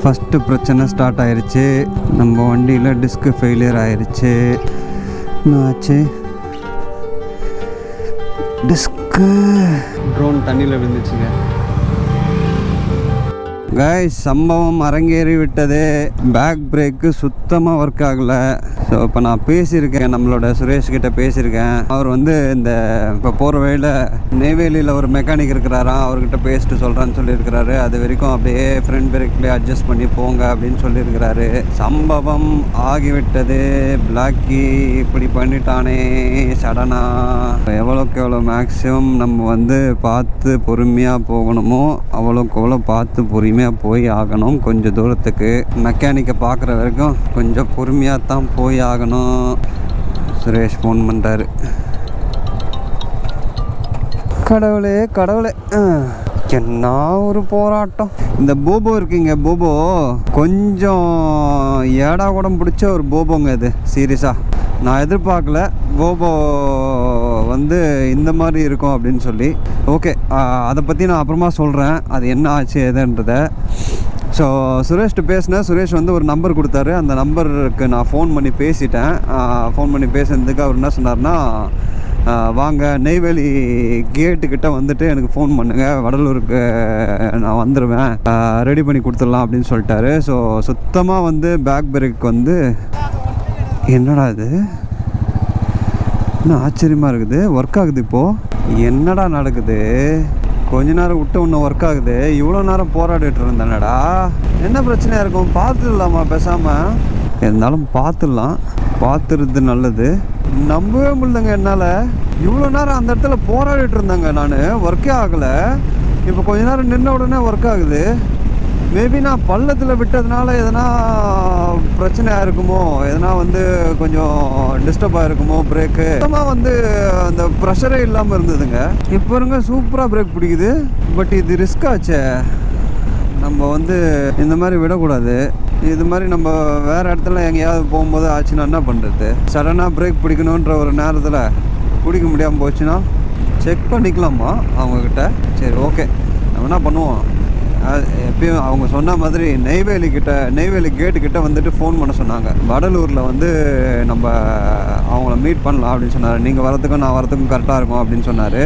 First பிரச்சனை start ஆயிடுச்சு. நம்ம வண்டியில் டிஸ்க்கு ஃபெயிலியர் ஆயிடுச்சு. என்ன ஆச்சு? டிஸ்க்கு ட்ரோன் தண்ணியில் விழுந்துச்சுங்க. கைஸ், சம்பவம் அரங்கேறி விட்டது. பேக் பிரேக்கு சுத்தமாக ஒர்க் ஆகலை. ஸோ இப்போ நான் பேசியிருக்கேன், நம்மளோட சுரேஷ் கிட்ட பேசியிருக்கேன். அவர் வந்து இந்த இப்போ போகிற வழியில் நெய்வேலியில் ஒரு மெக்கானிக் இருக்கிறாராம், அவர்கிட்ட பேசிட்டு சொல்கிறான்னு சொல்லியிருக்கிறாரு. அது வரைக்கும் அப்படியே ஃப்ரண்ட் பிரேக்லேயே அட்ஜஸ்ட் பண்ணி போங்க அப்படின்னு சொல்லியிருக்கிறாரு. சம்பவம் ஆகிவிட்டது. பிளாக்கி இப்படி பண்ணிட்டானே சடனாக. எவ்வளோக்கு எவ்வளோ மேக்ஸிமம் நம்ம வந்து பார்த்து பொறுமையாக போகணுமோ அவ்வளோக்கு எவ்வளோ பார்த்து பொறுமையாக போய் ஆகணும். கொஞ்சம் தூரத்துக்கு மெக்கானிக்கை பார்க்குற வரைக்கும் கொஞ்சம் பொறுமையாக தான் போய் ஆகணும். சுரேஷ் ஃபோன் பண்ணுறாரு. கடவுளே கடவுளே, என்ன ஒரு போராட்டம். இந்த போபோ இருக்குங்க, போபோ கொஞ்சம் ஏடா கூடம் பிடிச்ச ஒரு போபோங்க இது. சீரியஸாக நான் எதிர்பார்க்கல போபோ வந்து இந்த மாதிரி இருக்கும் அப்படின்னு சொல்லி. ஓகே, அதை பற்றி நான் அப்புறமா சொல்கிறேன், அது என்ன ஆச்சு எதுன்றதை. ஸோ சுரேஷ்ட்டு பேசினேன். சுரேஷ் வந்து ஒரு நம்பர் கொடுத்தாரு. அந்த நம்பருக்கு நான் ஃபோன் பண்ணி பேசிட்டேன். ஃபோன் பண்ணி பேசுனதுக்கு அவர் என்ன சொன்னார்னா, வாங்க நெய்வேலி கேட்டுக்கிட்ட வந்துட்டு எனக்கு ஃபோன் பண்ணுங்கள், வடலூருக்கு நான் வந்துடுவேன், ரெடி பண்ணி கொடுத்துடலாம் அப்படின்னு சொல்லிட்டாரு. ஸோ சுத்தமாக வந்து பேக் பிரேக் வந்து என்னடா இது, இன்னும் ஆச்சரியமாக இருக்குது. ஒர்க் ஆகுது இப்போது. என்னடா நடக்குது? கொஞ்ச நேரம் விட்டு இன்னும் ஒர்க் ஆகுது. இவ்வளோ நேரம் போராடிட்டு இருந்தேனடா. என்ன பிரச்சனையாக இருக்கும்? பார்த்துடலாமா பேசாமல்? இருந்தாலும் பார்த்துடலாம், பார்த்துருது நல்லது. நம்பவே முடியலங்க என்னால். இவ்வளோ நேரம் அந்த இடத்துல போராடிட்டு இருந்தேங்க நான், ஒர்க்கே ஆகலை. இப்போ கொஞ்ச நேரம் நின்ன உடனே ஒர்க் ஆகுது. மேபி நான் பள்ளத்தில் விட்டதுனால எதனா பிரச்சனையாக இருக்குமோ, எதனா வந்து கொஞ்சம் டிஸ்டர்பாக இருக்குமோ. பிரேக்கு சுத்தமாக வந்து அந்த ப்ரெஷரே இல்லாமல் இருந்ததுங்க. இப்போ இருங்க சூப்பராக பிரேக் பிடிக்குது. பட் இது ரிஸ்க் ஆச்சே. நம்ம வந்து இந்த மாதிரி விடக்கூடாது. இது மாதிரி நம்ம வேறு இடத்துல எங்கேயாவது போகும்போது ஆச்சுன்னா என்ன பண்ணுறது? சடனாக பிரேக் பிடிக்கணுன்ற ஒரு நேரத்தில் பிடிக்க முடியாமல் போச்சுன்னா செக் பண்ணிக்கலாமா அவங்கக்கிட்ட? சரி, ஓகே, நம்ம என்ன பண்ணுவோம், எப்பயும் அவங்க சொன்ன மாதிரி நெய்வேலி கேட்டுக்கிட்ட வந்துட்டு ஃபோன் பண்ண சொன்னாங்க. வடலூரில் வந்து நம்ம அவங்கள மீட் பண்ணலாம் அப்படின்னு சொன்னார். நீங்கள் வரத்துக்கும் நான் வரத்துக்கும் கரெக்டாக இருக்கும் அப்படின்னு சொன்னார்.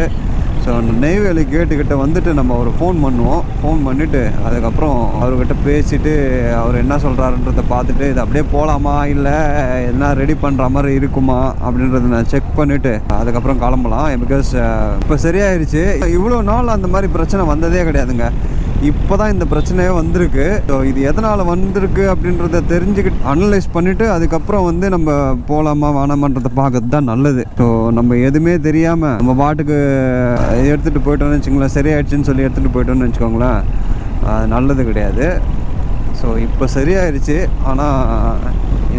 ஸோ நெய்வேலி கேட்டுக்கிட்ட வந்துட்டு நம்ம ஒரு ஃபோன் பண்ணுவோம். ஃபோன் பண்ணிவிட்டு அதுக்கப்புறம் அவர்கிட்ட பேசிவிட்டு அவர் என்ன சொல்கிறாருன்றதை பார்த்துட்டு இது அப்படியே போகலாமா இல்லை என்ன ரெடி பண்ணுற மாதிரி இருக்குமா அப்படின்றத நான் செக் பண்ணிவிட்டு அதுக்கப்புறம் கிளம்பலாம். பிகாஸ் இப்போ சரியாயிருச்சு. இவ்வளோ நாள் அந்த மாதிரி பிரச்சனை வந்ததே கிடையாதுங்க. இப்போ தான் இந்த பிரச்சனையே வந்திருக்கு. ஸோ இது எதனால் வந்திருக்கு அப்படின்றத தெரிஞ்சுக்கிட்டு அனலைஸ் பண்ணிவிட்டு அதுக்கப்புறம் வந்து நம்ம போகலாமா வேணாமான்றதை பார்க்கறது தான் நல்லது. ஸோ நம்ம எதுவுமே தெரியாமல் நம்ம பாட்டுக்கு எடுத்துகிட்டு போயிட்டோன்னு வச்சுக்கோங்களேன், சரியாயிடுச்சுன்னு சொல்லி எடுத்துகிட்டு போயிட்டோன்னு வச்சுக்கோங்களேன், அது நல்லது கிடையாது. ஸோ இப்போ சரியாயிடுச்சு. ஆனால்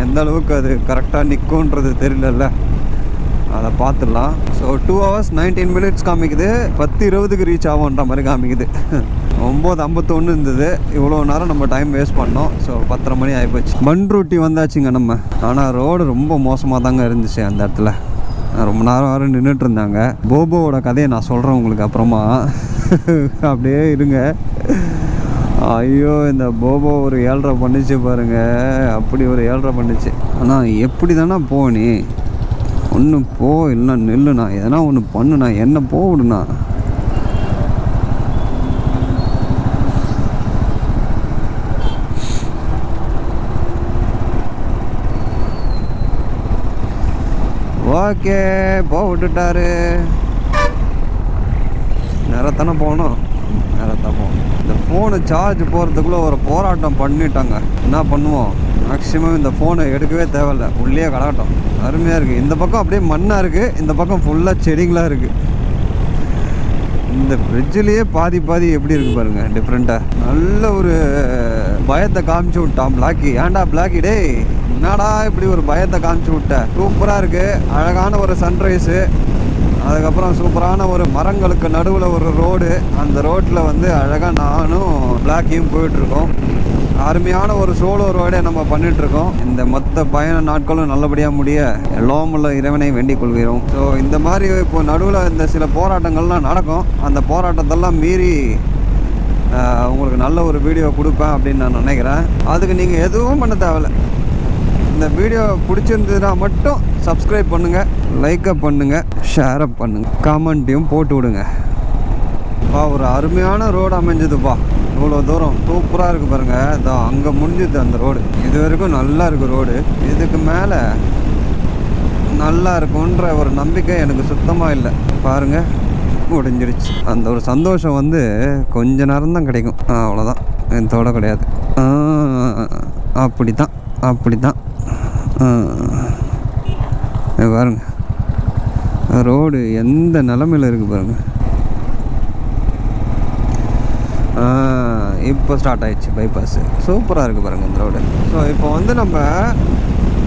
எந்த அளவுக்கு அது கரெக்டாக நிற்கும்ன்றது தெரியலல்ல, அதை பார்த்துடலாம். ஸோ 2 hours 19 minutes காமிக்குது. 10:20க்கு ரீச் ஆகும்ன்ற மாதிரி காமிக்குது. 9:51 இருந்தது. இவ்வளோ நேரம் நம்ம டைம் வேஸ்ட் பண்ணோம். ஸோ 10:30 மணி ஆகிப்போச்சு. பண்ருட்டி வந்தாச்சுங்க நம்ம. ஆனால் ரோடு ரொம்ப மோசமாக தாங்க இருந்துச்சு அந்த இடத்துல. ரொம்ப நேரம் வர நின்றுட்டு இருந்தாங்க. போபோவோட கதையை நான் சொல்கிறேன் உங்களுக்கு அப்புறமா. அப்படியே இருங்க. ஐயோ, இந்த போபோ ஒரு 7:30 பண்ணிச்சு பாருங்க. அப்படி ஒரு 7:30 பண்ணிச்சு. ஆனால் எப்படி தானே போனி? ஒன்று போ, இல்லை நில்லுண்ணா, எதனா ஒன்று பண்ணுண்ணா, என்ன போவிடுண்ணா. ஓகே, விட்டுட்டாரு. நேரத்தானே போகணும், நேரத்தான் போகணும். இந்த ஃபோனு சார்ஜ் போகிறதுக்குள்ளே ஒரு போராட்டம் பண்ணிட்டாங்க. என்ன பண்ணுவோம், மேக்ஸிமம் இந்த ஃபோனை எடுக்கவே தேவையில்லை, உள்ளே கடகட்டும். அருமையாக இருக்குது. இந்த பக்கம் அப்படியே மண்ணாக இருக்குது, இந்த பக்கம் ஃபுல்லாக செடிங்களாக இருக்குது. இந்த ஃப்ரிட்ஜிலேயே பாதி எப்படி இருக்குது பாருங்கள், டிஃப்ரெண்ட்டாக. நல்ல ஒரு பயத்தை காமிச்சு விட்டான் பிளாக்கி. ஏன்டா பிளாக்கி டே, என்னடா இப்படி ஒரு பயத்தை காமிச்சு விட்ட? சூப்பராக இருக்குது. அழகான ஒரு சன்ரைஸு, அதுக்கப்புறம் சூப்பரான ஒரு மரங்களுக்கு நடுவில் ஒரு ரோடு. அந்த ரோட்டில் வந்து அழகாக நானும் பிளாக்கியும் போயிட்டுருக்கோம். அருமையான ஒரு சோலோ ரோடே நம்ம பண்ணிகிட்ருக்கோம். இந்த மொத்த பயண நாட்களும் நல்லபடியாக முடிய எல்லாம் உள்ள இறைவனை வேண்டிக் கொள்கிறோம். ஸோ இந்த மாதிரி இப்போ நடுவில் இந்த சில போராட்டங்கள்லாம் நடக்கும். அந்த போராட்டத்தெல்லாம் மீறி உங்களுக்கு நல்ல ஒரு வீடியோ கொடுப்பேன் அப்படின்னு நான் நினைக்கிறேன். அதுக்கு நீங்கள் எதுவும் பண்ண தேவையில்ல. இந்த வீடியோ பிடிச்சிருந்ததுன்னா மட்டும் சப்ஸ்கிரைப் பண்ணுங்கள், லைக்கப் பண்ணுங்கள், ஷேரப் பண்ணுங்கள், கமெண்ட்டையும் போட்டு விடுங்க. ஒரு அருமையான ரோடு அமைஞ்சதுப்பா. இவ்வளோ தூரம் சூப்பராக இருக்குது பாருங்கள். இதோ அங்கே முடிஞ்சுது அந்த ரோடு. இது வரைக்கும் நல்லா இருக்குது ரோடு. இதுக்கு மேலே நல்லா இருக்குன்ற ஒரு நம்பிக்கை எனக்கு சுத்தமாக இல்லை. பாருங்கள், முடிஞ்சிருச்சு. அந்த ஒரு சந்தோஷம் வந்து கொஞ்ச நேரம் தான் கிடைக்கும், அவ்வளோதான், இதோட கிடையாது. அப்படி தான் பாருங்க, ரோடு எந்த நிலமையில் இருக்குது பாருங்கள். இப்போ ஸ்டார்ட் ஆகிடுச்சு பைபாஸு. சூப்பராக இருக்குது பாருங்கள் இந்த ரோடு. ஸோ இப்போ வந்து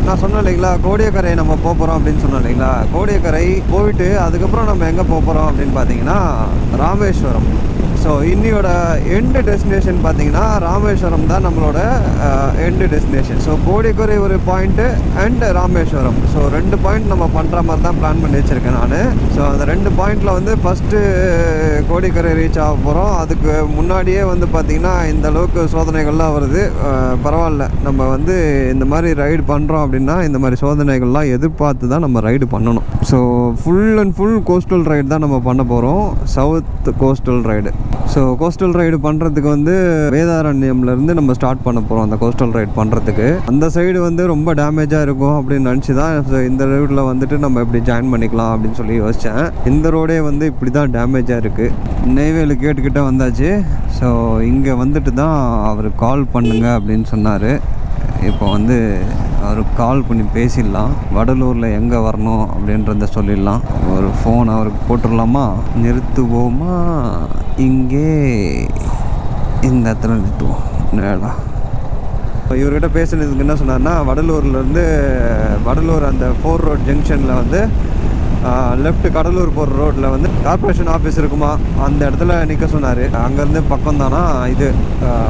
நான் சொன்னேன் இல்லைங்களா, கோடியக்கரை நம்ம போக போகிறோம் அப்படின்னு சொன்னோம் இல்லைங்களா. கோடியக்கரை போயிட்டு அதுக்கப்புறம் நம்ம எங்கே போக போகிறோம் அப்படின்னு பார்த்தீங்கன்னா ராமேஸ்வரம். ஸோ இன்னியோட எண்டு டெஸ்டினேஷன் பார்த்தீங்கன்னா ராமேஸ்வரம் தான் நம்மளோட எண்டு டெஸ்டினேஷன். ஸோ கோடியக்கரை ஒரு point and Rameswaram. So 2 point நம்ம பண்ணுற மாதிரி தான் பிளான் பண்ணி வச்சுருக்கேன் நான். ஸோ அந்த 2 பாயிண்டில் வந்து ஃபஸ்ட்டு கோடியக்கரை ரீச் ஆக போகிறோம். அதுக்கு முன்னாடியே வந்து பார்த்திங்கன்னா இந்த அளவுக்கு சோதனைகள்லாம் வருது. பரவாயில்ல, நம்ம வந்து இந்த மாதிரி ரைடு பண்ணுறோம் அப்படின்னா இந்த மாதிரி சோதனைகள்லாம் எதிர்பார்த்து தான் நம்ம ரைடு பண்ணணும். So full and full coastal ride தான் நம்ம பண்ண போகிறோம், south coastal ride. So coastal ride பண்ணுறதுக்கு வந்து வேதாரண்யம்லேருந்து நம்ம ஸ்டார்ட் பண்ண போகிறோம். அந்த கோஸ்டல் ரைடு பண்ணுறதுக்கு அந்த சைடு வந்து ரொம்ப டேமேஜாக இருக்கும் அப்படின்னு நினச்சி தான் இந்த ரோட்டில் வந்துட்டு நம்ம இப்படி ஜாயின் பண்ணிக்கலாம் அப்படின்னு சொல்லி யோசித்தேன். இந்த ரோடே வந்து இப்படி தான் டேமேஜாக இருக்குது. நெய்வேலி கேட்டுக்கிட்ட வந்தாச்சு. ஸோ இங்கே வந்துட்டு தான் அவர் கால் பண்ணுங்க அப்படின்னு சொன்னார். இப்போ வந்து அவருக்கு கால் பண்ணி பேசிடலாம். வடலூரில் எங்கே வரணும் அப்படின்றத சொல்லிடலாம். ஒரு ஃபோன் அவருக்கு போட்டுடலாமா? நிறுத்துவோமா? இங்கே இந்த இடத்துல நிறுத்துவோம். நேரா இவர்கிட்ட பேசுனதுக்கு என்ன சொன்னார்னா, வடலூர் அந்த 4 ரோட் ஜங்ஷனில் வந்து லெஃப்ட் கடலூர் போகிற ரோட்டில் வந்து கார்பரேஷன் ஆஃபீஸ் இருக்குமா, அந்த இடத்துல நிற்க சொன்னார். அங்கேருந்து பக்கம் தானா இது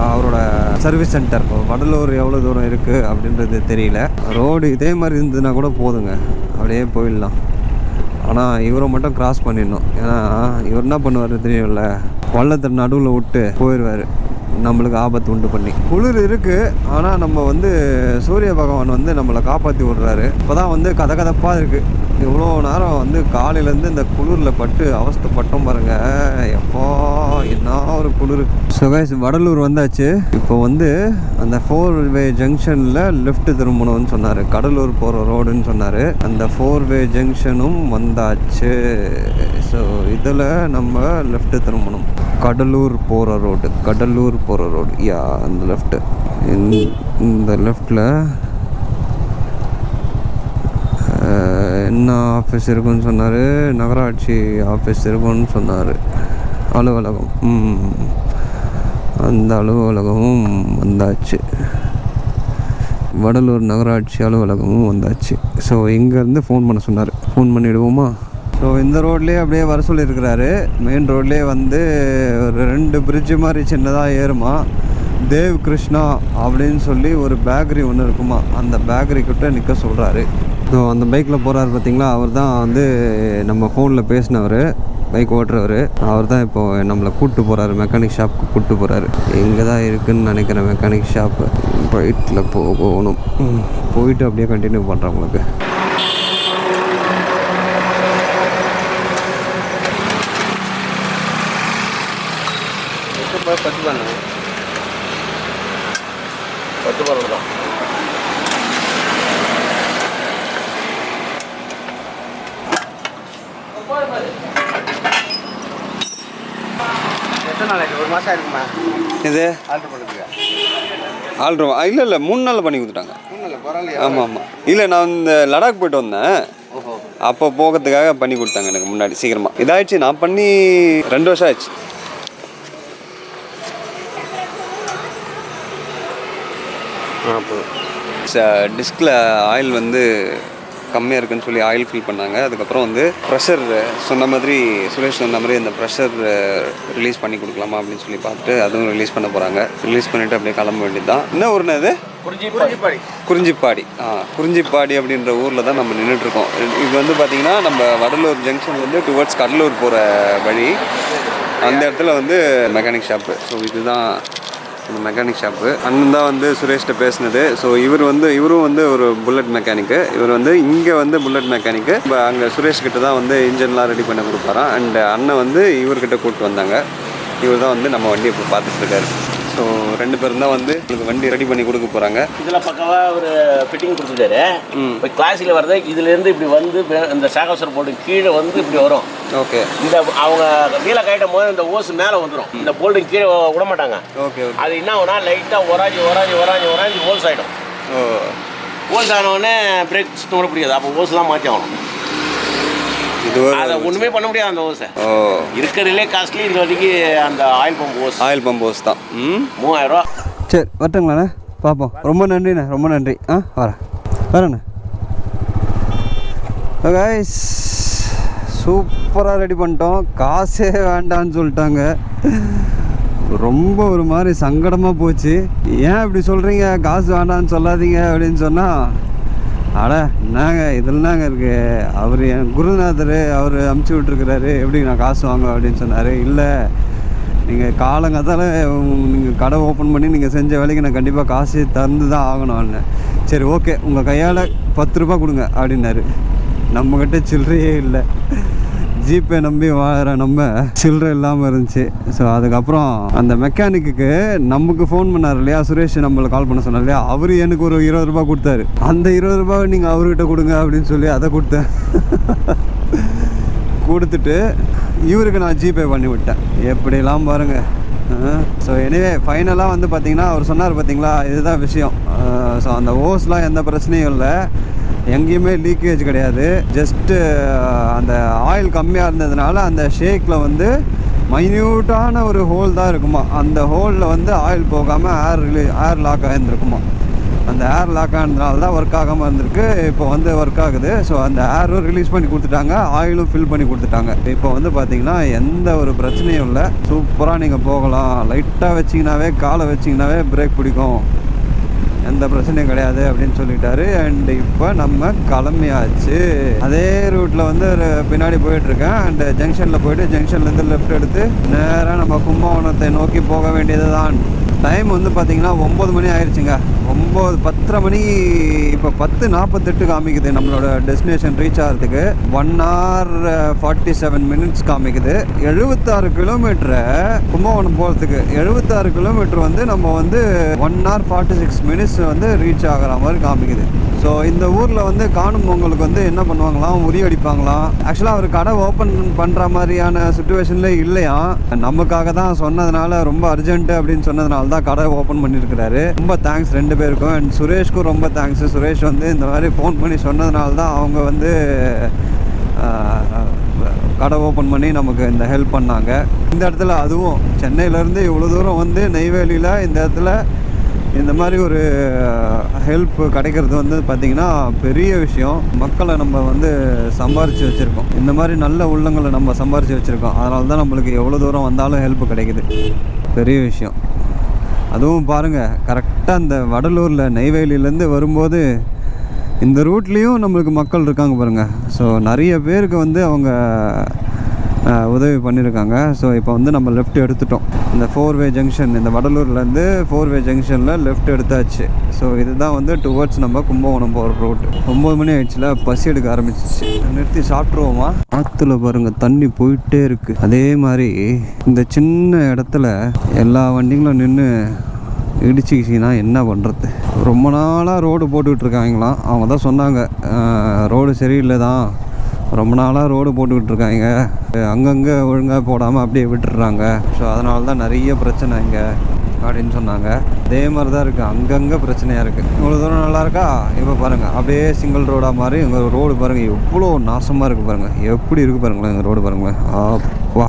அவரோட சர்வீஸ் சென்டர். வடலூர் எவ்வளோ தூரம் இருக்குது அப்படின்றது தெரியல. ரோடு இதே மாதிரி இருந்ததுன்னா கூட போதுங்க, அப்படியே போயிடலாம். ஆனால் இவரை மட்டும் கிராஸ் பண்ணிடணும். ஏன்னா இவர் என்ன பண்ணுவார் தெரியும்ல, பள்ளத்தை நடுவில் விட்டு போயிடுவார், நம்மளுக்கு ஆபத்து உண்டு பண்ணி. குளிர் இருக்குது, ஆனால் நம்ம வந்து சூரிய பகவான் வந்து நம்மளை காப்பாற்றி விடுறாரு. இப்போ தான் வந்து கதகதப்பாக இருக்குது. இவ்வளோ நேரம் வந்து காலையிலேருந்து இந்த குளிரில் பட்டு அவஸ்தைப்பட்டோம் பாருங்கள். எப்போ என்ன ஒரு குளிர். ஸோ கைஸ், வடலூர் வந்தாச்சு. இப்போ வந்து அந்த 4-வே ஜங்ஷனில் லெஃப்ட் திரும்பணும்னு சொன்னார். கடலூர் போகிற ரோடுன்னு சொன்னார். அந்த 4-வே ஜங்ஷனும் வந்தாச்சு. ஸோ இதில் நம்ம லெஃப்ட்டு திரும்பணும். கடலூர் போகிற ரோடு யா, அந்த லெஃப்ட்டு. இந்த லெஃப்டில் என்ன ஆஃபீஸ் இருக்குன்னு சொன்னார்? நகராட்சி ஆஃபீஸ் இருக்குன்னு சொன்னார். அலுவலகம், அந்த அலுவலகமும் வந்தாச்சு. வடலூர் நகராட்சி அலுவலகமும் வந்தாச்சு. ஸோ இங்கேருந்து ஃபோன் பண்ண சொன்னார். ஃபோன் பண்ணிவிடுவோமா? ஸோ இந்த ரோட்லேயே அப்படியே வர சொல்லியிருக்கிறாரு. மெயின் ரோட்லேயே வந்து ஒரு 2 பிரிட்ஜு மாதிரி சின்னதாக ஏறுமா. தேவ் கிருஷ்ணா அப்படின்னு சொல்லி ஒரு பேக்கரி ஒன்று இருக்குமா, அந்த பேக்கரிக்கிட்ட நிற்க சொல்கிறாரு. ஸோ அந்த பைக்கில் போகிறாரு பார்த்தீங்களா, அவர் தான் வந்து நம்ம ஃபோனில் பேசினவர், பைக் ஓட்டுறவர். அவர் தான் இப்போது நம்மளை கூப்பிட்டு போகிறாரு, மெக்கானிக் ஷாப்புக்கு கூப்பிட்டு போகிறாரு. இங்கே தான் இருக்குதுன்னு நினைக்கிறேன் மெக்கானிக் ஷாப்பு. ரைட்டில் போகணும். போயிட்டு அப்படியே கண்டினியூ பண்ணுறேன் உங்களுக்கு. இது ஆல்ட்ரு இல்லை 3 நாளில் பண்ணி கொடுத்துட்டாங்க. ஆமாம். இல்லை, நான் இந்த லடாக் போய்ட்டு வந்தேன், அப்போ போகிறதுக்காக பண்ணி கொடுத்தாங்க எனக்கு முன்னாடி சீக்கிரமாக. இதாகிடுச்சு, நான் பண்ணி 2 வருஷம் ஆயிடுச்சு. டிஸ்கில் ஆயில் வந்து கம்மியாக இருக்குன்னு சொல்லி ஆயில் ஃபில் பண்ணாங்க. அதுக்கப்புறம் வந்து ப்ரெஷர் சொன்ன மாதிரி, சுரேஷ் சொன்ன மாதிரி அந்த ப்ரெஷர் ரிலீஸ் பண்ணி கொடுக்கலாமா அப்படின்னு சொல்லி பார்த்துட்டு அதுவும் ரிலீஸ் பண்ண போகிறாங்க. ரிலீஸ் பண்ணிவிட்டு அப்படியே கிளம்ப வேண்டியது தான். என்ன ஊர்னா அது? குறிஞ்சிப்பாடி. குறிஞ்சிப்பாடி அப்படின்ற ஊரில் தான் நம்ம நின்றுட்டுருக்கோம். இது வந்து பார்த்திங்கன்னா நம்ம வடலூர் ஜங்ஷன்லேருந்து டுவர்ட்ஸ் கடலூர் போகிற வழி. அந்த இடத்துல வந்து மெக்கானிக் ஷாப்பு. ஸோ இதுதான் இந்த மெக்கானிக் ஷாப்பு. அண்ணன் தான் வந்து சுரேஷ்கிட்ட பேசினது. ஸோ இவரும் வந்து ஒரு புல்லட் மெக்கானிக்கு. இவர் வந்து இங்கே வந்து புல்லட் மெக்கானிக்கு. இப்போ அங்கே சுரேஷ்கிட்ட தான் வந்து இன்ஜின்லாம் ரெடி பண்ணி கொடுப்பாராம். அண்ட் அண்ணன் வந்து இவர்கிட்ட கூப்பிட்டு வந்தாங்க. இவர் தான் வந்து நம்ம வண்டி இப்போ பார்த்துட்ருக்காரு. ஸோ 2 பேரும் தான் வந்து உங்களுக்கு வண்டி ரெடி பண்ணி கொடுக்க போகிறாங்க. இதில் பக்கமாக ஒரு ஃபிட்டிங் கொடுத்துட்டாரு. இப்போ கிளாஸில் வர்றது இதுலேருந்து இப்படி வந்து இந்த சாகோசர் போல்டு கீழே வந்து இப்படி வரும். ஓகே. இந்த அவங்க வீலை கட்டும் போது இந்த ஓஸ் மேலே வந்துடும். இந்த போல்டு கீழே விட மாட்டாங்க. ஓகே. அது என்ன ஆகுனா லைட்டாக ஒராஞ்சி ஹோல்ஸ் ஆகிடும். ஹோல்ஸ் ஆனவுடனே பிரேக் சுத்தம் கூட பிடிக்காது. அப்போ ஓஸ்லாம் மாற்றி ஆகணும். அதை ஒன்றுமே பண்ண முடியாது அந்த ஓஸை. இருக்கிறதுலே காஸ்ட்லி இந்த வரைக்கு அந்த ஆயில் பம்ப் ஓஸ் தான். 3000 ரூபா. சரி வரட்டுங்களாண்ணே, பார்ப்போம். ரொம்ப நன்றிண்ணே, ரொம்ப நன்றி. வரேண்ணே. கைஸ் சூப்பராக ரெடி பண்ணிட்டோம். காசே வேண்டான்னு சொல்லிட்டாங்க. ரொம்ப ஒரு மாதிரி சங்கடமாக போச்சு. ஏன் இப்படி சொல்கிறீங்க, காசு வேண்டான்னு சொல்லாதீங்க அப்படின்னு சொன்னால், என்னங்க இதில் தாங்க இருக்குது, அவர் என் குருநாதர், அவர் அமுச்சு விட்ருக்கிறாரு, எப்படி நான் காசு வாங்குவேன் அப்படின்னு சொன்னார். இல்லை நீங்கள் காலங்காத்தால நீங்கள் கடை ஓப்பன் பண்ணி நீங்கள் செஞ்ச வேலைக்கு நான் கண்டிப்பாக காசு தந்து தான் ஆகணும்னு. சரி ஓகே, உங்கள் கையால் 10 ரூபா கொடுங்க அப்படின்னாரு. நம்மக்கிட்ட சில்லறையே இல்லை. ஜிபே நம்பி வாங்குற நம்ம சில்லறை இல்லாமல் இருந்துச்சு. ஸோ அதுக்கப்புறம் அந்த மெக்கானிக்கு நமக்கு ஃபோன் பண்ணார் இல்லையா, சுரேஷ் நம்மளை கால் பண்ண சொன்னார் இல்லையா, அவர் எனக்கு ஒரு 20 ரூபா கொடுத்தாரு. அந்த 20 ரூபாவை நீங்கள் அவர்கிட்ட கொடுங்க அப்படின்னு சொல்லி அதை கொடுத்தேன். கொடுத்துட்டு இவருக்கு நான் ஜிபே பண்ணி விட்டேன். எப்படிலாம் பாருங்கள். ஸோ எனிவே ஃபைனலாக வந்து பார்த்திங்கன்னா அவர் சொன்னார் பார்த்தீங்களா, இதுதான் விஷயம். ஸோ அந்த ஓஸ்லாம் எந்த பிரச்சனையும் இல்லை, எங்கேயுமே லீக்கேஜ் கிடையாது. ஜஸ்ட்டு அந்த ஆயில் கம்மியாக இருந்ததுனால அந்த ஷேக்கில் வந்து மைன்யூட்டான ஒரு ஹோல் தான் இருக்குமா. அந்த ஹோலில் வந்து ஆயில் போகாமல் ஏர் லாக் ஆகிருந்துருக்குமா. அந்த ஏர் லாக் ஆனதுனால தான் ஒர்க் ஆகாமல் இருந்திருக்கு. இப்போ வந்து ஒர்க் ஆகுது. ஸோ அந்த ஏரும் ரிலீஸ் பண்ணி கொடுத்துட்டாங்க, ஆயிலும் ஃபில் பண்ணி கொடுத்துட்டாங்க. இப்போ வந்து பார்த்திங்கன்னா எந்த ஒரு பிரச்சனையும் இல்லை. சூப்பராக நீங்கள் போகலாம். லைட்டாக வச்சிங்கனாவே, காலை வச்சிங்கனாவே பிரேக் பிடிக்கும், எந்த பிரச்சனையும் கிடையாது அப்படின்னு சொல்லிட்டாரு. அண்ட் இப்போ நம்ம கிளம்பியாச்சு. அதே ரூட்டில் வந்து பின்னாடி போயிட்டுருக்கேன். அண்டு ஜங்ஷனில் போயிட்டு ஜங்ஷன்லேருந்து லெஃப்ட் எடுத்து நேராக நம்ம கும்பகோணத்தை நோக்கி போக வேண்டியது தான். டைம் வந்து பார்த்திங்கன்னா 9 மணி ஆயிடுச்சுங்க. 10:30 மணி. இப்போ 10:48 காமிக்குது நம்மளோட டெஸ்டினேஷன் ரீச் ஆகிறதுக்கு. 1 hour 47 minutes காமிக்குது. 76 கிலோமீட்டரை கும்பகோணம் போகிறதுக்கு 76 கிலோமீட்டர் வந்து நம்ம வந்து 1 hour 46 minutes வந்து ரீச் ஆகிற மாதிரி காமிக்குது. ஸோ இந்த ஊரில் வந்து காணும் பொங்கலுக்கு வந்து என்ன பண்ணுவாங்களாம், உரி அடிப்பாங்களாம். ஆக்சுவலாக அவர் கடை ஓப்பன் பண்ணுற மாதிரியான சுச்சுவேஷனில் இல்லையா, நமக்காக தான் சொன்னதுனால, ரொம்ப அர்ஜென்ட்டு அப்படின்னு சொன்னதுனால தான் கடை ஓப்பன் பண்ணியிருக்கிறாரு. ரொம்ப தேங்க்ஸ் 2 பேருக்கும். அண்ட் சுரேஷ்க்கும் ரொம்ப தேங்க்ஸ். சுரேஷ் வந்து இந்த மாதிரி ஃபோன் பண்ணி சொன்னதுனால தான் அவங்க வந்து கடை ஓப்பன் பண்ணி நமக்கு இந்த ஹெல்ப் பண்ணாங்க. இந்த இடத்துல அதுவும் சென்னையிலேருந்து இவ்வளோ தூரம் வந்து நெய்வேலியில் இந்த இடத்துல இந்த மாதிரி ஒரு ஹெல்ப் கிடைக்கிறது வந்து பார்த்திங்கன்னா பெரிய விஷயம். மக்களை நம்ம வந்து சம்பாரித்து வச்சுருக்கோம். இந்த மாதிரி நல்ல உள்ளங்களை நம்ம சம்பாரித்து வச்சுருக்கோம். அதனால தான் நம்மளுக்கு எவ்வளோ தூரம் வந்தாலும் ஹெல்ப் கிடைக்குது. பெரிய விஷயம். அதுவும் பாருங்கள், கரெக்டாக இந்த வடலூரில் நெய்வேலியிலேருந்து வரும்போது இந்த ரூட்லேயும் நம்மளுக்கு மக்கள் இருக்காங்க பாருங்கள். ஸோ நிறைய பேருக்கு வந்து அவங்க உதவி பண்ணியிருக்காங்க. ஸோ இப்போ வந்து நம்ம லெஃப்ட் எடுத்துட்டோம். இந்த 4-way ஜங்ஷன், இந்த வடலூர்லேருந்து 4-way ஜங்ஷனில் லெஃப்ட் எடுத்தாச்சு. ஸோ இதுதான் வந்து டுவர்ட்ஸ் நம்ம கும்பகோணம் போகிற ரூட். 9 மணி ஆயிடுச்சுல, பசி எடுக்க ஆரம்பிச்சிச்சு. நிறுத்தி சாப்பிட்ருவோமா? ஆற்றுல பாருங்கள் தண்ணி போயிட்டே இருக்குது. அதே மாதிரி இந்த சின்ன இடத்துல எல்லா வண்டிங்களும் நின்று இடிச்சிக்கிச்சின்னா என்ன பண்ணுறது? ரொம்ப நாளாக ரோடு போட்டுக்கிட்டு இருக்காங்களாம். அவங்க தான் சொன்னாங்க, ரோடு சரியில்லை தான், ரொம்ப நாளாக ரோடு போட்டுக்கிட்டு இருக்காங்க, அங்கங்கே ஒழுங்காக போடாமல் அப்படியே விட்டுடுறாங்க. ஸோ அதனால தான் நிறைய பிரச்சனை இங்கே அப்படின்னு சொன்னாங்க. அதே மாதிரி தான் இருக்குது, அங்கங்கே பிரச்சனையாக இருக்குது. இவ்வளோ தூரம் நல்லா இருக்கா? இப்போ பாருங்கள், அப்படியே சிங்கிள் ரோடாக மாதிரி எங்கள் ரோடு பாருங்கள் எவ்வளோ நாசமாக இருக்குது பாருங்கள். எப்படி இருக்குது பாருங்களேன் எங்கள் ரோடு பாருங்களேன். அப்பா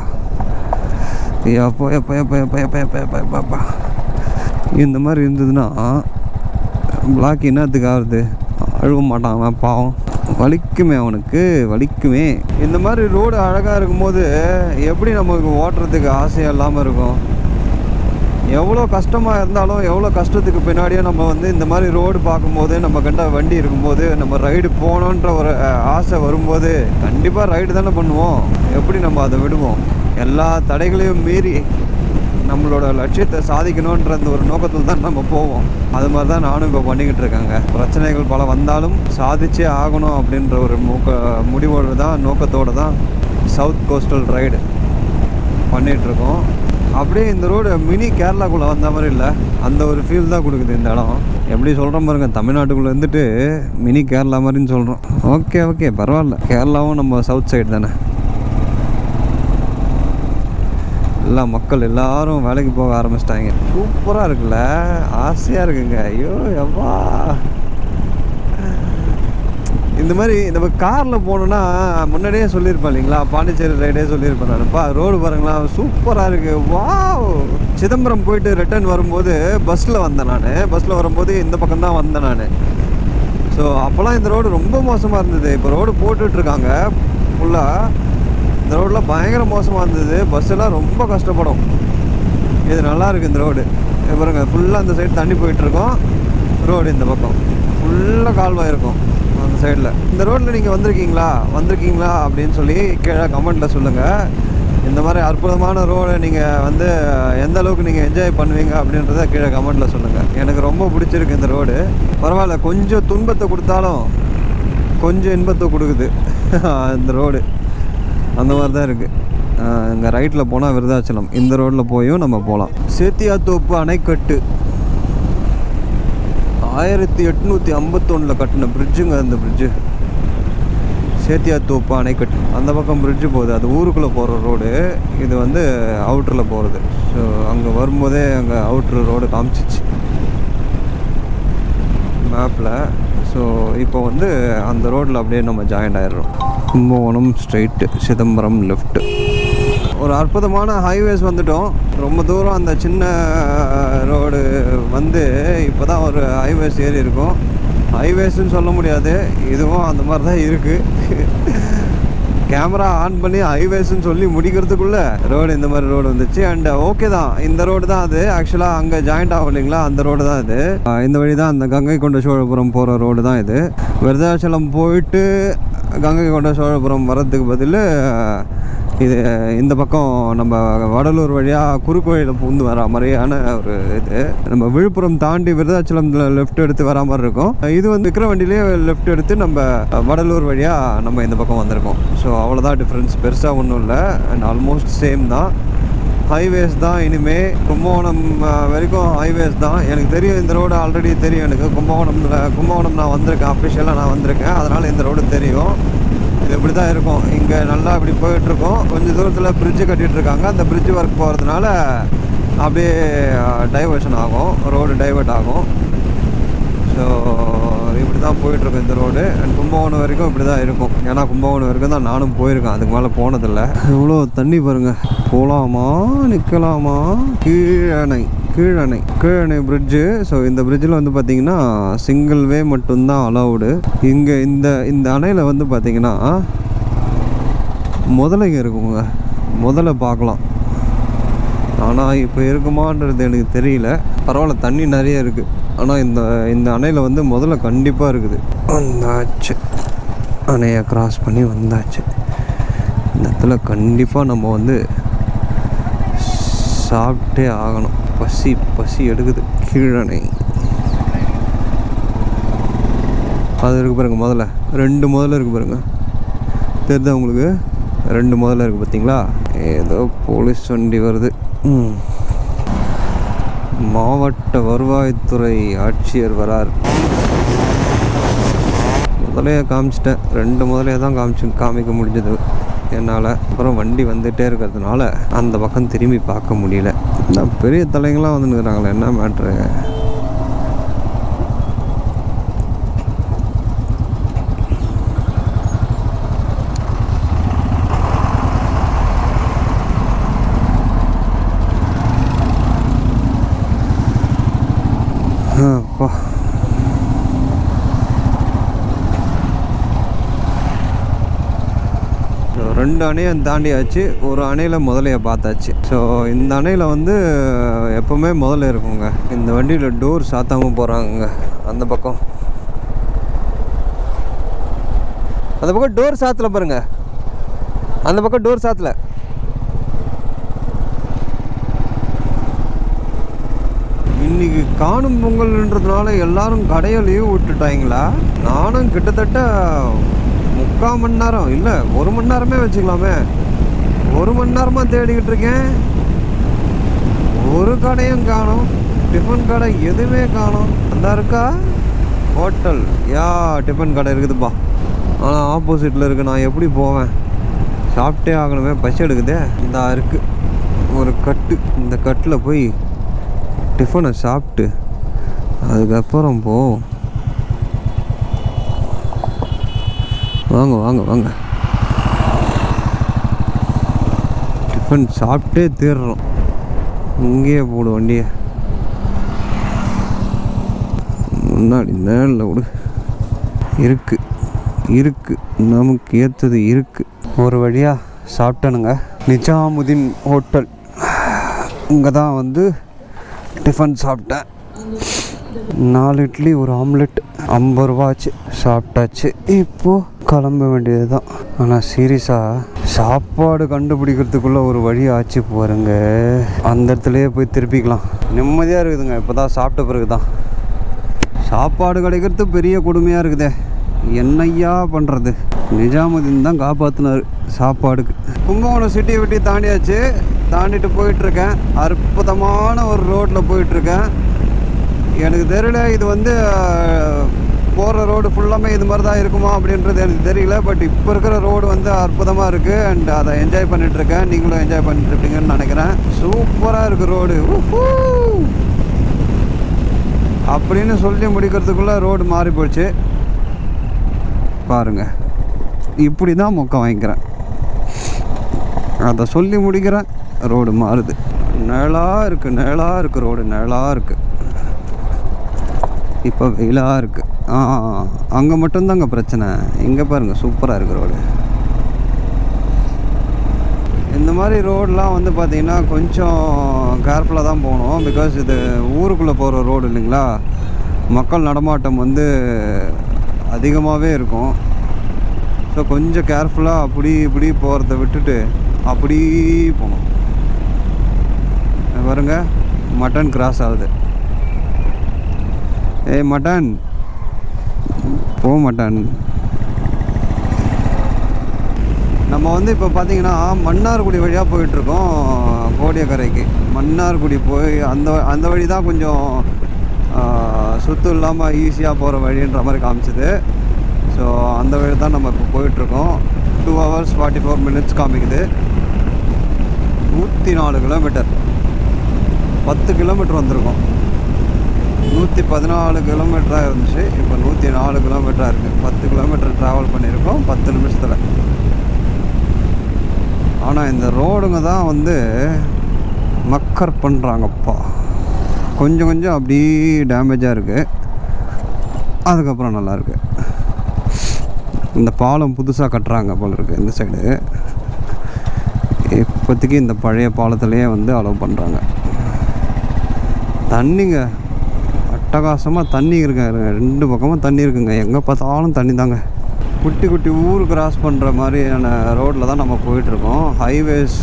எப்போ எப்போ எப்போ எப்போ எப்போ எப்போ எப்போ எப்போ எப்பா இந்த மாதிரி இருந்ததுன்னா பிளாக் என்னத்துக்கு ஆகுது? அழுவ மாட்டான் அவன், பாவம். வலிக்குமே, அவனுக்கு வலிக்குமே. இந்த மாதிரி ரோடு அழகாக இருக்கும்போது எப்படி நமக்கு ஓட்டுறதுக்கு ஆசையாக இல்லாமல் இருக்கும்? எவ்வளோ கஷ்டமாக இருந்தாலும், எவ்வளோ கஷ்டத்துக்கு பின்னாடியே நம்ம வந்து இந்த மாதிரி ரோடு பார்க்கும்போது, நம்ம கண்ட வண்டி இருக்கும்போது, நம்ம ரைடு போகணுன்ற ஒரு ஆசை வரும்போது கண்டிப்பாக ரைடு தானே பண்ணுவோம். எப்படி நம்ம அதை விடுவோம்? எல்லா தடைகளையும் மீறி நம்மளோட லட்சியத்தை சாதிக்கணுன்ற அந்த ஒரு நோக்கத்தில் தான் நம்ம போவோம். அது மாதிரி தான் நானும் இப்போ பண்ணிக்கிட்டு இருக்கேங்க. பிரச்சனைகள் பல வந்தாலும் சாதிச்சே ஆகணும் அப்படின்ற ஒரு முடிவோடு தான், நோக்கத்தோடு தான் சவுத் கோஸ்டல் ரைடு பண்ணிகிட்ருக்கோம். அப்படியே இந்த ரோடு மினி கேரளாக்குள்ளே வந்த மாதிரி இல்லை, அந்த ஒரு ஃபீல் தான் கொடுக்குது இந்த இடம். எப்படி சொல்கிறோம் பாருங்க, தமிழ்நாட்டுக்குள்ளே இருந்துட்டு மினி கேரளா மாதிரின்னு சொல்கிறோம். ஓகே பரவாயில்ல, கேரளாவும் நம்ம சவுத் சைடு தானே. எல்லா மக்கள் எல்லாரும் வேலைக்கு போக ஆரம்பிச்சிட்டாங்க. சூப்பராக இருக்குல்ல, ஆசையாக இருக்குங்க. ஐயோ எவ்வா, இந்த மாதிரி நம்ம காரில் போனோன்னா முன்னாடியே சொல்லியிருப்பேன் இல்லைங்களா, பாண்டிச்சேரி ரைடே சொல்லியிருப்பேன் நானுப்பா. ரோடு பாருங்களா சூப்பராக இருக்குது. வாவ், சிதம்பரம் போயிட்டு ரிட்டர்ன் வரும்போது பஸ்ஸில் வந்தேன் நான். பஸ்ஸில் வரும்போது இந்த பக்கம் தான் வந்தேன் நான். ஸோ அப்போல்லாம் இந்த ரோடு ரொம்ப மோசமாக இருந்தது. இப்போ ரோடு போட்டுட்ருக்காங்க ஃபுல்லாக. இந்த ரோடெலாம் பயங்கர மோசமாக இருந்தது, பஸ்ஸெல்லாம் ரொம்ப கஷ்டப்படும். இது நல்லா இருக்குது இந்த ரோடு. பாருங்க, ஃபுல்லாக அந்த சைடு தண்ணி போயிட்டுருக்கோம். ரோடு இந்த பக்கம் ஃபுல்லாக கால்வாய் இருக்கும் அந்த சைடில். இந்த ரோட்டில் நீங்கள் வந்திருக்கீங்களா அப்படின்னு சொல்லி கீழே கமெண்ட்டில் சொல்லுங்கள். இந்த மாதிரி அற்புதமான ரோடை நீங்கள் எந்த அளவுக்கு நீங்கள் என்ஜாய் பண்ணுவீங்க அப்படின்றத கீழே கமெண்ட்டில் சொல்லுங்கள். எனக்கு ரொம்ப பிடிச்சிருக்கு இந்த ரோடு. பரவாயில்ல, கொஞ்சம் துன்பத்தை கொடுத்தாலும் கொஞ்சம் இன்பத்தை கொடுக்குது இந்த ரோடு. அந்த மாதிரி தான் இருக்குது. இங்கே ரைட்டில் போனால் விருதாச்சலம், இந்த ரோட்டில் போயும் நம்ம போகலாம். சேத்தியாத்தோப்பு அணைக்கட்டு 1851 கட்டின பிரிட்ஜுங்க. அந்த பிரிட்ஜு சேத்தியாத்தோப்பு அணைக்கட்டு. அந்த பக்கம் பிரிட்ஜு போகுது, அது ஊருக்குள்ளே போகிற ரோடு. இது அவுட்டரில் போகிறது. ஸோ அங்கே வரும்போதே அங்கே அவுட்ரு ரோடு காமிச்சிச்சு மேப்பில். ஸோ இப்போ அந்த ரோட்டில் அப்படியே நம்ம ஜாயின் ஆகிடுறோம். Kumbakonam straight, Chidambaram left. ஒரு அற்புதமான ஹைவேஸ் வந்துட்டோம். ரொம்ப தூரம் அந்த சின்ன ரோடு இப்போ தான் ஒரு ஹைவேஸ் ஏறி இருக்கும். ஹைவேஸ்ன்னு சொல்ல முடியாது, இதுவும் அந்த மாதிரி தான் இருக்குது. கேமரா ஆன் பண்ணி ஹைவேஸ்ன்னு சொல்லி முடிக்கிறதுக்குள்ளே ரோடு இந்த மாதிரி ரோடு வந்துச்சு. அண்ட் ஓகே தான், இந்த ரோடு தான் அது. ஆக்சுவலாக அங்கே ஜாயிண்ட் ஆகும் இல்லைங்களா, அந்த ரோடு தான் இது. இந்த வழி தான் அந்த கங்கை கொண்ட சோழபுரம் போகிற ரோடு தான் இது. விருதாச்சலம் போயிட்டு கங்கை கொண்ட சோழபுரம் வர்றதுக்கு பதில் இது இந்த பக்கம் நம்ம வடலூர் வழியாக குறுக்கோயிலில் பூந்து வர மாதிரியான ஒரு இது. நம்ம விழுப்புரம் தாண்டி விருதாச்சலத்தில் லெஃப்ட் எடுத்து வரா மாதிரி இருக்கும். இது விக்கிரவாண்டியிலே லெஃப்ட் எடுத்து நம்ம வடலூர் வழியாக நம்ம இந்த பக்கம் வந்திருக்கோம். ஸோ அவ்வளோதான் டிஃப்ரென்ஸ், பெருசாக ஒன்றும் இல்லை. அண்ட் ஆல்மோஸ்ட் சேம் தான். ஹைவேஸ் தான் இனிமேல். கும்பகோணம் வரைக்கும் ஹைவேஸ் தான். எனக்கு தெரியும், இந்த ரோடு ஆல்ரெடி தெரியும் எனக்கு. கும்பகோணம் நான் வந்திருக்கேன், அஃபிஷியலாக நான் வந்திருக்கேன். அதனால் இந்த ரோடு தெரியும். இது இப்படி தான் இருக்கும். இங்கே நல்லா இப்படி போயிட்டுருக்கோம். கொஞ்சம் தூரத்தில் பிரிட்ஜு கட்டிகிட்ருக்காங்க. அந்த பிரிட்ஜு ஒர்க் போகிறதுனால அப்படியே டைவர்ஷன் ஆகும், ரோடு டைவர்ட் ஆகும். ஸோ இப்படி தான் போயிட்டுருக்கும் இந்த ரோடு. அண்ட் கும்பகோணம் வரைக்கும் இப்படி தான் இருக்கும். ஏன்னா கும்பகோணம் வரைக்கும் தான் நானும் போயிருக்கேன், அதுக்கு மேலே போனதில்லை. இவ்வளோ தண்ணி பாருங்கள். போகலாமா நிற்கலாமா? கீழணை பிரிட்ஜு. ஸோ இந்த பிரிட்ஜில் பார்த்திங்கன்னா சிங்கிள் வே மட்டும்தான் அலவுடு. இங்கே இந்த அணையில் பார்த்திங்கன்னா முதலைங்க இருக்குங்க. முதல்ல பார்க்கலாம், ஆனால் இப்போ இருக்குமான்றது எனக்கு தெரியல. பரவாயில்ல, தண்ணி நிறைய இருக்குது. ஆனால் இந்த அணையில் முதல்ல கண்டிப்பாக இருக்குது. வந்தாச்சு, அணையை கிராஸ் பண்ணி வந்தாச்சு. இந்த இடத்துல கண்டிப்பாக நம்ம சாப்பிட்டே ஆகணும். பசி எடுக்குது. கீழணை அது இருக்குது பாருங்கள். முதல்ல 2 முதல்ல இருக்குது பாருங்கள். தெரியுதா உங்களுக்கு? 2 முதல்ல இருக்குது பார்த்தீங்களா? ஏதோ போலீஸ் வண்டி வருது. மாவட்ட வருவாய்த்துறை ஆட்சியர் வரார். முதலையை காமிச்சிட்டேன். 2 முதலையை தான் காமிக்க முடிஞ்சது என்னால். அப்புறம் வண்டி வந்துகிட்டே இருக்கிறதுனால அந்த பக்கம் திரும்பி பார்க்க முடியல. பெரிய தலைங்களாம் வந்துருக்குறாங்களே, என்ன மேட்ரு? அப்பா, ரெண்டு அணையும் தாண்டியாச்சு. ஒரு அணையில் முதலையை பார்த்தாச்சு. ஸோ இந்த அணையில் எப்போவுமே முதல்ல இருக்குங்க. இந்த வண்டியில் டோர் சாத்தாமல் போகிறாங்க. அந்த பக்கம் டோர் சாத்தல பாருங்க. அந்த பக்கம் டோர் சாத்தல. இன்னைக்கு காணும் பொங்கல்ன்றதுனால எல்லாரும் கடையை லீவ் விட்டுட்டாங்களா? நானும் கிட்டத்தட்ட 3/4 மணி நேரம் இல்லை 1 மணி நேரமே வச்சுக்கலாமே, 1 மணி நேரமாக தேடிக்கிட்டு இருக்கேன். ஒரு கடையும் காணோம், டிஃபன் கடை எதுவுமே காணோம். அந்த இருக்கா ஹோட்டல், டிஃபன் கடை இருக்குதுப்பா, ஆனால் ஆப்போசிட்டில் இருக்குது. நான் எப்படி போவேன்? சாப்பிட்டே ஆகணுமே, பசி எடுக்குதே. இந்த இருக்குது ஒரு கட்டு, இந்த கட்டில் போய் டிஃபனை சாப்பிட்டு அதுக்கப்புறம் வாங்க வாங்க வாங்க, டிஃபன் சாப்பிட்டே தீர்றோம். இங்கேயே போடு வண்டியை, முன்னாடி நேரில் விடு. இருக்கு நமக்கு ஏற்றது இருக்குது. ஒரு வழியாக சாப்பிட்டனுங்க. நிஜாமுதீன் ஹோட்டல், இங்கே தான் வந்து டிஃபன் சாப்பிட்டேன். 4 இட்லி ஒரு ஆம்லெட் 50 ரூபா ஆச்சு. சாப்பிட்டாச்சு. இப்போது கிளம்ப வேண்டியது தான். ஆனால் சீரியஸாக சாப்பாடு கண்டுபிடிக்கிறதுக்குள்ளே ஒரு வழி ஆச்சு பாருங்க. அந்த இடத்துலையே போய் திருப்பிக்கலாம். நிம்மதியாக இருக்குதுங்க. இப்போ தான் சாப்பிட்ட பிறகு தான் சாப்பாடு கிடைக்கிறது பெரிய கொடுமையாக இருக்குதே. என்னையா பண்ணுறது? நிஜாமுதீன் தான் காப்பாற்றினார் சாப்பாடுக்கு. கும்பகோணம் சிட்டியை விட்டு தாண்டியாச்சு. தாண்டிட்டு போயிட்டுருக்கேன். அற்புதமான ஒரு ரோட்டில் போயிட்டுருக்கேன். எனக்கு தெரியல இது வந்து போகிற ரோடு ஃபுல்லாமே இது மாதிரி தான் இருக்குமா அப்படின்றது எனக்கு தெரியல. பட் இப்போ இருக்கிற ரோடு வந்து அற்புதமாக இருக்குது. அண்ட் அதை என்ஜாய் பண்ணிகிட்ருக்கேன். நீங்களும் என்ஜாய் பண்ணிட்டுருப்பீங்கன்னு நினைக்கிறேன். சூப்பராக இருக்குது ரோடு அப்படின்னு சொல்லி முடிக்கிறதுக்குள்ளே ரோடு மாறி போச்சு பாருங்கள். இப்படி தான் மொக்கம் வாங்கிக்கிறேன். அதை சொல்லி முடிக்கிறேன், ரோடு மாறுது. நிழலாக இருக்குது ரோடு, நிழலாக இருக்குது. இப்போ வெயிலாக இருக்குது. அங்கே மட்டும்தாங்க பிரச்சனை. இங்கே பாருங்கள், சூப்பராக இருக்குது ரோடு. இந்த மாதிரி ரோடெலாம் வந்து பார்த்திங்கன்னா கொஞ்சம் கேர்ஃபுல்லாக தான் போகணும். பிகாஸ் இது ஊருக்குள்ளே போகிற ரோடு இல்லைங்களா, மக்கள் நடமாட்டம் வந்து அதிகமாகவே இருக்கும். ஸோ கொஞ்சம் கேர்ஃபுல்லாக அப்படி இப்படி போகிறத விட்டுட்டு அப்படி போகணும். பாருங்க, மட்டன் கிராஸ் ஆகுது. Mutton mutton. நம்ம வந்து இப்போ பார்த்தீங்கன்னா மன்னார்குடி வழியாக போயிட்டுருக்கோம் கோடியக்கரைக்கு. மன்னார்குடி போய் அந்த வழி தான் கொஞ்சம் சுத்தம் இல்லாமல் ஈஸியாக போகிற வழின்ற மாதிரி காமிச்சிது. ஸோ அந்த வழி தான் நம்ம இப்போ போயிட்டுருக்கோம். 2 hours 44 minutes காமிக்குது. 104 கிலோமீட்டர், 10 கிலோமீட்டர் வந்திருக்கோம். 114 கிலோமீட்டராக இருந்துச்சு, இப்போ 104 கிலோமீட்டராக இருக்குது. 10 கிலோமீட்டர் ட்ராவல் பண்ணியிருக்கோம் 10 நிமிஷத்தில். ஆனால் இந்த ரோடுங்க தான் வந்து மக்கர் பண்ணுறாங்கப்பா. கொஞ்சம் அப்படி டேமேஜாக இருக்குது, அதுக்கப்புறம் நல்லாயிருக்கு. இந்த பாலம் புதுசாக கட்டுறாங்க போல் இருக்குது இந்த சைடு. இப்போதைக்கு இந்த பழைய பாலத்திலேயே வந்து அலோவ் பண்ணுறாங்க. தண்ணிங்க அட்டகாசமாக தண்ணி இருக்குங்க. 2 பக்கமும் தண்ணி இருக்குங்க. எங்கே பார்த்தாலும் தண்ணி தாங்க. குட்டி ஊர் கிராஸ் பண்ணுற மாதிரியான ரோட்டில் தான் நம்ம போயிட்டுருக்கோம். ஹைவேஸ்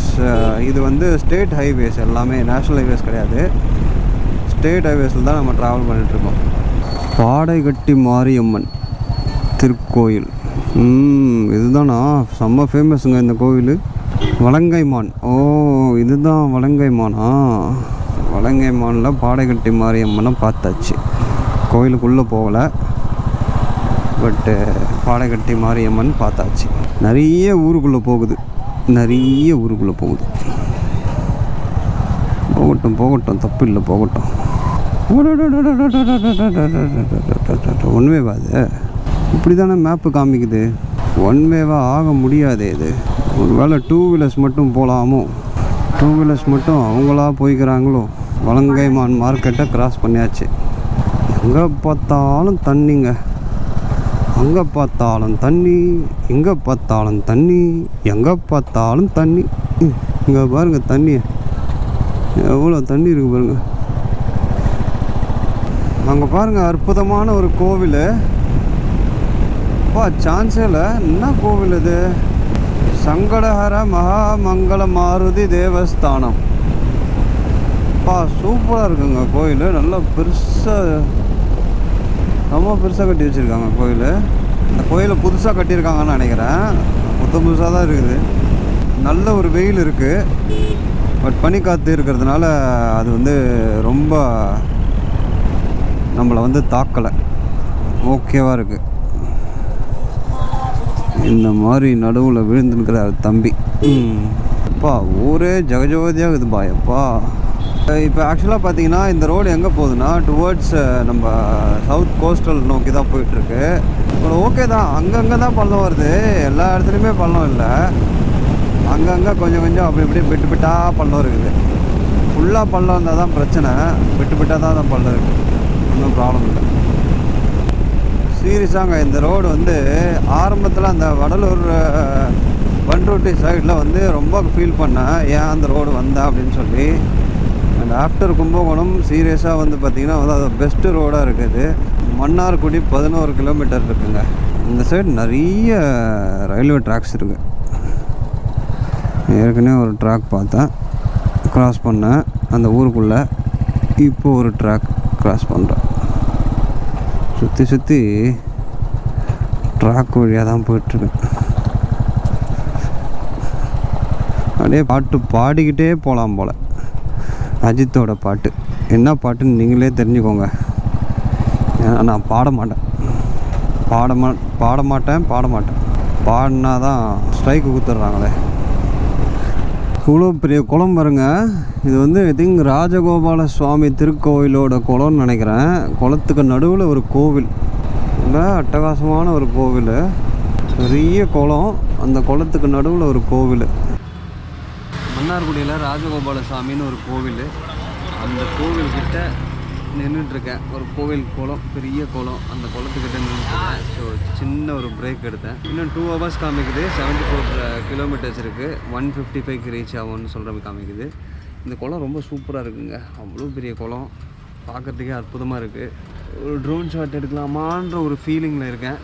இது வந்து ஸ்டேட் ஹைவேஸ், எல்லாமே நேஷ்னல் ஹைவேஸ் கிடையாது. ஸ்டேட் ஹைவேஸில் தான் நம்ம ட்ராவல் பண்ணிகிட்ருக்கோம். பாடைக்கட்டி மாரியம்மன் திருக்கோயில், இதுதானா? செம்ம ஃபேமஸுங்க இந்த கோவில். வலங்கைமான், இதுதான் வலங்கைமானா? வலங்கைமானில் பாடைக்கட்டி மாரியம்மனை பார்த்தாச்சு. கோயிலுக்குள்ளே போகலை, பட்டு பாடைக்கட்டி மாரியம்மன் பார்த்தாச்சு. நிறைய ஊருக்குள்ளே போகுது. போகட்டும், தப்பு இல்லை, போகட்டும். ஒன்வேவா? அது இப்படி தானே மேப்பு காமிக்குது. ஒன்வேவாக ஆக முடியாது இது. ஒரு வேளை 2 வீலர்ஸ் மட்டும் போகலாமோ? 2 வீலர்ஸ் மட்டும் அவங்களா போய்க்கிறாங்களோ? வலங்கைமான் மார்க்கெட்டை கிராஸ் பண்ணியாச்சு. எங்கே பார்த்தாலும் தண்ணிங்க. அங்கே பார்த்தாலும் தண்ணி, எங்கே பார்த்தாலும் தண்ணி, எங்கே பார்த்தாலும் தண்ணி. இங்கே பாருங்கள், தண்ணி எவ்வளோ தண்ணி இருக்குது பாருங்கள். அங்கே பாருங்கள், அற்புதமான ஒரு கோவில். சான்ஸே இல்லை. என்ன கோவில் இது? சங்கடஹர மகாமங்கள மாருதி தேவஸ்தானம். சூப்பராக இருக்குங்க கோயில். நல்லா பெருசாக, ரொம்ப பெருசாக கட்டி வச்சுருக்காங்க கோயில். இந்த கோயிலை புதுசாக கட்டியிருக்காங்கன்னு நினைக்கிறேன். புதுசாக தான் இருக்குது. நல்ல ஒரு வெயில் இருக்குது, பட் பனிக்காற்று இருக்கிறதுனால அது வந்து ரொம்ப நம்மளை வந்து தாக்கலை. ஓகேவாக இருக்குது. இந்த மாதிரி நடுவில் விழுந்துருக்கிறார் தம்பி. அப்பா ஊரே ஜெகஜோதியாக இருக்குதுப்பா. எப்பா இப்போ ஆக்சுவலாக பார்த்தீங்கன்னா இந்த ரோடு எங்கே போகுதுன்னா டுவர்ட்ஸ் நம்ம சவுத் கோஸ்டல் நோக்கி தான் போயிட்டுருக்கு. ஓகே தான், அங்கங்கே தான் பள்ளம் வருது, எல்லா இடத்துலையுமே பள்ளம் இல்லை. அங்கங்கே கொஞ்சம் கொஞ்சம் அப்படி இப்படி விட்டு விட்டால் பள்ளம் இருக்குது. ஃபுல்லாக பள்ளம் இருந்தால் தான் பிரச்சனை, விட்டு விட்டால் தான் பள்ளம் இருக்குது. ஒன்றும் ப்ராப்ளம் இல்லை. சீரியஸாங்க இந்த ரோடு வந்து ஆரம்பத்தில் அந்த வடலூர் பண்ருட்டி சைடில் வந்து ரொம்ப ஃபீல் பண்ணேன், ஏன் அந்த ரோடு வந்தேன் அப்படின்னு சொல்லி. அண்ட் ஆஃப்டர் கும்பகோணம் சீரியஸாக வந்து பார்த்திங்கன்னா வந்து அது பெஸ்ட்டு ரோடாக இருக்குது. மன்னார்குடி 11 கிலோமீட்டர் இருக்குங்க. இந்த சைடு நிறைய ரயில்வே ட்ராக்ஸ் இருக்குது. ஏற்கனவே ஒரு ட்ராக் பார்த்தேன், க்ராஸ் பண்ணேன் அந்த ஊருக்குள்ளே. இப்போ ஒரு ட்ராக் க்ராஸ் பண்ணுறேன். சுற்றி சுற்றி ட்ராக் வழியாக தான் போயிட்டுருக்கேன். அப்படியே பாட்டு பாடிக்கிட்டே போகலாம் போல். அஜித்தோட பாட்டு என்ன பாட்டுன்னு நீங்களே தெரிஞ்சுக்கோங்க. ஏன்னா நான் பாட மாட்டேன். பாடினா தான் ஸ்ட்ரைக்கு கொடுத்துட்றாங்களே. இவ்வளோ பெரிய குளம் பாருங்க. இது வந்து ஐ திங்க் ராஜகோபால சுவாமி திருக்கோவிலோட குளம்னு நினைக்கிறேன். குளத்துக்கு நடுவில் ஒரு கோவில், ரொம்ப அட்டகாசமான ஒரு கோவில், பெரிய குளம். அந்த குளத்துக்கு நடுவில் ஒரு கோவில். மன்னார்குடியில் ராஜகோபால சுவாமின்னு ஒரு கோவில். அந்த கோவில்கிட்ட நின்றுட்டுருக்கேன். ஒரு கோவில் குளம், பெரிய குளம். அந்த குளத்துக்கிட்ட நின்றுட்டுருக்கேன். ஸோ சின்ன ஒரு பிரேக் எடுத்தேன். இன்னும் 2 hours காமிக்குது. 74 கிலோமீட்டர்ஸ் இருக்குது. 155 ரீச் ஆகும்னு சொல்கிற மாதிரி காமிக்குது. இந்த குளம் ரொம்ப சூப்பராக இருக்குங்க. அவ்வளோ பெரிய குளம், பார்க்குறதுக்கே அற்புதமாக இருக்குது. ஒரு ட்ரோன் ஷாட் எடுக்கலாமான்ற ஒரு ஃபீலிங்கில் இருக்கேன்.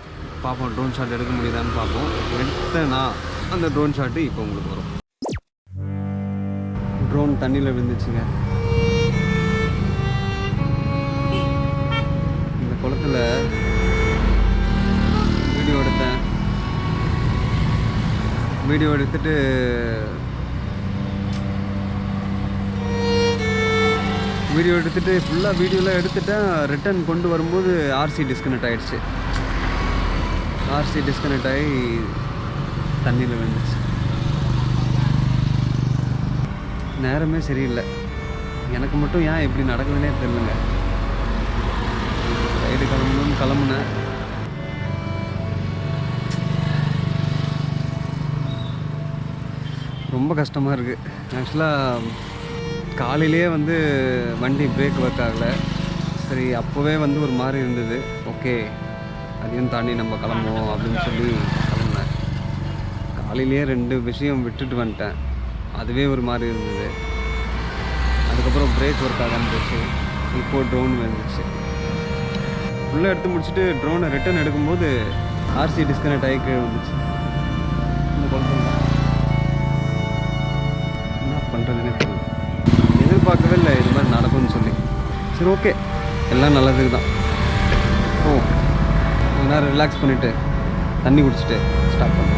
பார்ப்போம் ட்ரோன் ஷாட் எடுக்க முடியுதான்னு பார்ப்போம். எடுத்தேன்னா அந்த ட்ரோன் ஷாட்டு இப்போ உங்களுக்கு வரும். ட்ரோன் தண்ணியில் விழுந்துச்சுங்க. இந்த குளத்தில் வீடியோ எடுத்துட்டு ஃபுல்லாக வீடியோலாம் எடுத்துட்டேன். ரிட்டன் கொண்டு வரும்போது ஆர்சி டிஸ்கனெக்ட் ஆகிடுச்சு. ஆர்சி டிஸ்கனெக்ட் ஆகி தண்ணியில் விழுந்துச்சு. நேரமே சரியில்லை. எனக்கு மட்டும் ஏன் இப்படி நடக்குதுன்னே தெரியலங்க. ரைடு கிளம்புனேன். ரொம்ப கஷ்டமாக இருக்குது. ஆக்சுவலாக காலையிலே வந்து வண்டி பிரேக் ஒர்க் ஆகலை. சரி, அப்போவே வந்து ஒரு மாதிரி இருந்தது. ஓகே, அதையும் தாண்டி நம்ம கிளம்புவோம் அப்படின்னு சொல்லி கிளம்புனேன். காலையிலேயே 2 விஷயம் விட்டுட்டு வந்துட்டேன். அதுவே ஒரு மாதிரி இருந்தது. அதுக்கப்புறம் பிரேக் ஒர்க் ஆகாமல் போச்சு. இப்போது ட்ரோன் வந்துச்சு. ஃபுல்லாக எடுத்து முடிச்சுட்டு ட்ரோனை ரிட்டன் எடுக்கும்போது ஆர்சி டிஸ்கனெக்ட் ஆகி கீழே வந்துச்சு. இந்த குழந்தை என்ன பண்ணுறதுன்னே தெரியல. எதிர்பார்க்கவே இல்லை இது மாதிரி நடக்கும்னு சொல்லி. சரி, ஓகே, எல்லாம் நல்லதுக்கு தான். கொஞ்ச நேரம் ரிலாக்ஸ் பண்ணிவிட்டு தண்ணி குடிச்சிட்டு ஸ்டார்ட் பண்ணேன்.